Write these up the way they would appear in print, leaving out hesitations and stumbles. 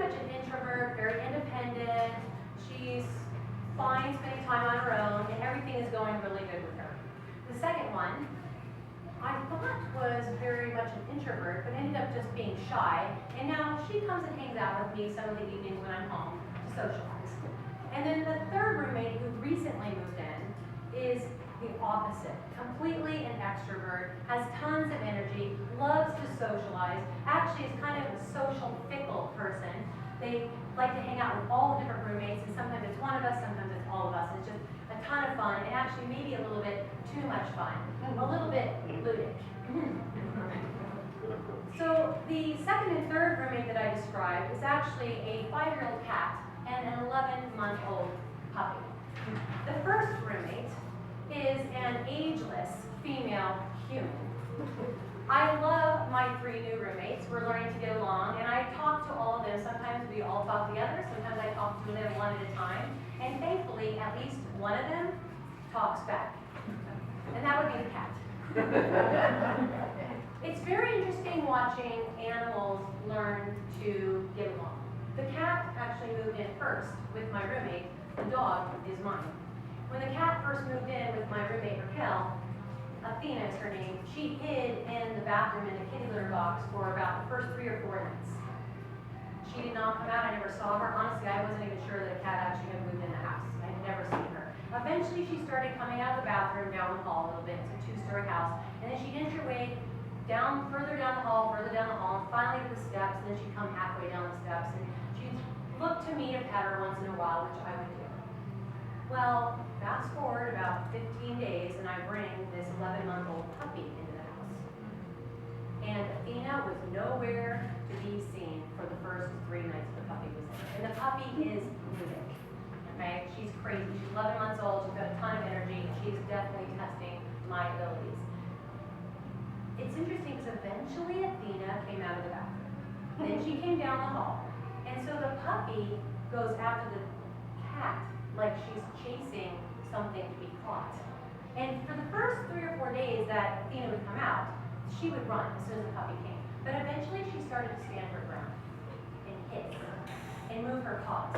much an introvert, very independent. She's fine spending time on her own, and everything is going really good with her. The second one, I thought was very much an introvert, but ended up just being shy, and now she comes and hangs out with me some of the evenings when I'm home to socialize. And then the third roommate who recently moved in is the opposite, completely an extrovert, has tons of energy, loves to socialize, actually is kind of a social fickle person. They like to hang out with all the different roommates, and sometimes it's one of us, sometimes it's all of us. It's just a ton of fun, and actually maybe a little bit too much fun, a little bit ludic. So the second and third roommate that I described is actually a 5-year-old cat and an 11-month-old puppy. The first roommate is an ageless female human. I love my 3 new roommates. We're learning to get along, and I talk to all of them. Sometimes we all talk together, sometimes I talk to them one at a time, and thankfully at least one of them talks back. And that would be the cat. It's very interesting watching animals learn to get along. The cat actually moved in first with my roommate. The dog is mine. When the cat first moved in with my roommate Raquel, Athena is her name, she hid in the bathroom in the kitty litter box for about the first 3 or 4 nights. She did not come out. I never saw her. Honestly, I wasn't even sure that a cat actually had moved in the house. I had never seen her. Eventually, she started coming out of the bathroom down the hall a little bit. It's a 2-story house. And then she'd inch her way down, further down the hall, and finally to the steps, and then she'd come halfway down the steps. And she'd look to me to pet her once in a while, which I would do. Well, fast forward about 15 days, and I bring this 11-month-old puppy into the house. And Athena was nowhere to be seen for the first 3 nights the puppy was there. And the puppy is ludic. Okay? She's crazy. She's 11 months old. She's got a ton of energy. She's definitely testing my abilities. It's interesting because eventually Athena came out of the bathroom. Then she came down the hall. And so the puppy goes after the cat like she's chasing something to be caught. And for the first 3 or 4 days that Athena would come out, she would run as soon as the puppy came. But eventually she started to stand her ground and hiss and move her paws.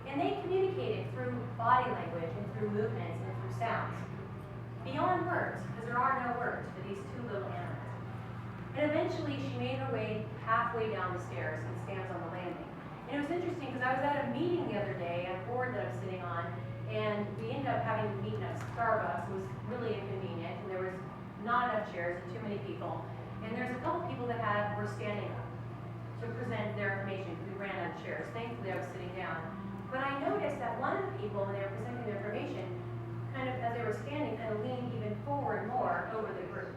And they communicated through body language and through movements and through sounds. Beyond words, because there are no words for these 2 little animals. And eventually she made her way halfway down the stairs and stands on the landing. And it was interesting because I was at a meeting the other day, a board that I was sitting on, and we ended up having to meet at Starbucks. It was really inconvenient, and there was not enough chairs and too many people. And there's a couple people that were standing up to present their information because we ran out of chairs. Thankfully, I was sitting down. But I noticed that one of the people, when they were presenting their information, kind of, as they were standing, kind of leaned even forward more over the group.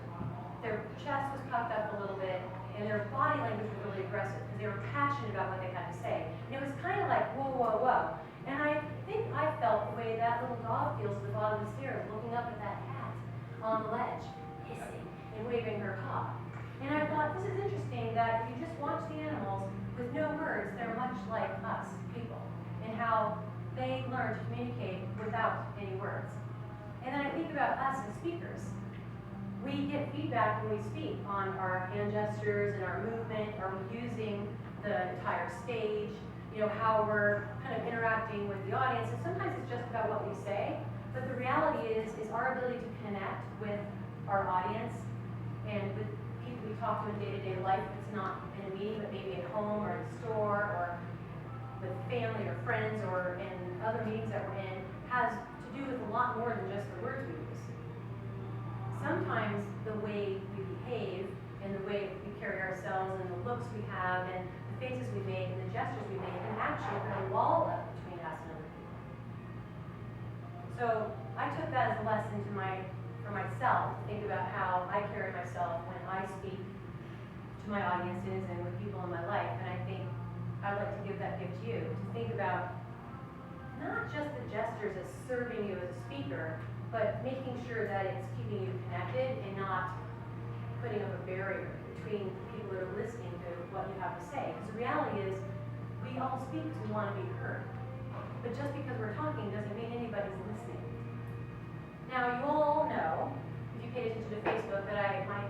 Their chest was puffed up a little bit, and their body language was really aggressive because they were passionate about what they had to say. And it was kind of like, whoa, whoa, whoa. And I think I felt the way that little dog feels at the bottom of the stairs, looking up at that cat on the ledge, hissing and waving her paw. And I thought, this is interesting that if you just watch the animals with no words, they're much like us, people, and how they learn to communicate without any words. And then I think about us as speakers. We get feedback when we speak on our hand gestures and our movement. Are we using the entire stage? You know, how we're kind of interacting with the audience. And sometimes it's just about what we say, but the reality is our ability to connect with our audience and with people we talk to in day-to-day life. It's not in a meeting, but maybe at home or in a store or with family or friends or in other meetings that we're in, has to do with a lot more than just the words we use. Sometimes the way we behave and the way we carry ourselves and the looks we have and the faces we make and the gestures we make can actually put a wall up between us and other people. So I took that as a lesson for myself to think about how I carry myself when I speak to my audiences and with people in my life. And I think I'd like to give that gift to you, to think about not just the gestures as serving you as a speaker, but making sure that it's keeping you connected and not putting up a barrier between people that are listening to what you have to say. Because the reality is, we all speak because we want to be heard. But just because we're talking doesn't mean anybody's listening. Now, you all know, if you paid attention to Facebook, that my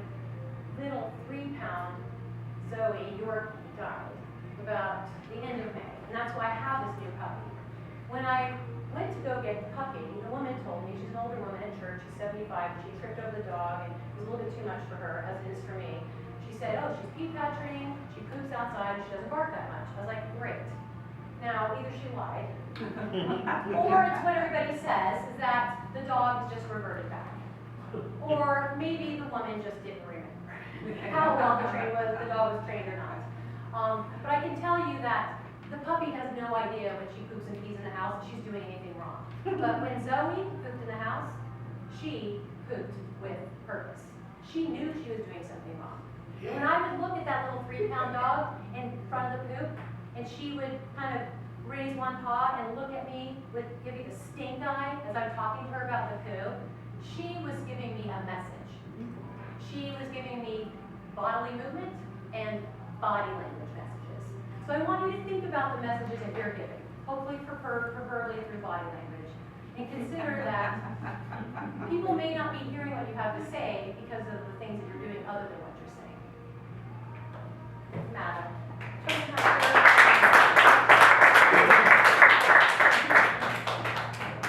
little 3-pound Zoe Yorkie died about the end of outside, she tripped over the dog, and it was a little bit too much for her, as it is for me. She said, oh, she's PPAT trained, she poops outside, and she doesn't bark that much. I was like, great. Now, either she lied, or it's what everybody says, is that the dog is just reverted back. Or maybe the woman just didn't remember how well the dog was trained or not. But I can tell you that the puppy has no idea when she poops and pees in the house that she's doing anything wrong. But when Zoe pooped in the house, she pooped with purpose. She knew she was doing something wrong. When I would look at that little 3-pound dog in front of the poop, and she would kind of raise one paw and look at me, would give me the stink eye as I'm talking to her about the poo, she was giving me a message. She was giving me bodily movement and body language messages. So I want you to think about the messages that you're giving, hopefully preferably through body language. And consider that people may not be hearing what you have to say because of the things that you're doing other than what you're saying. Madam.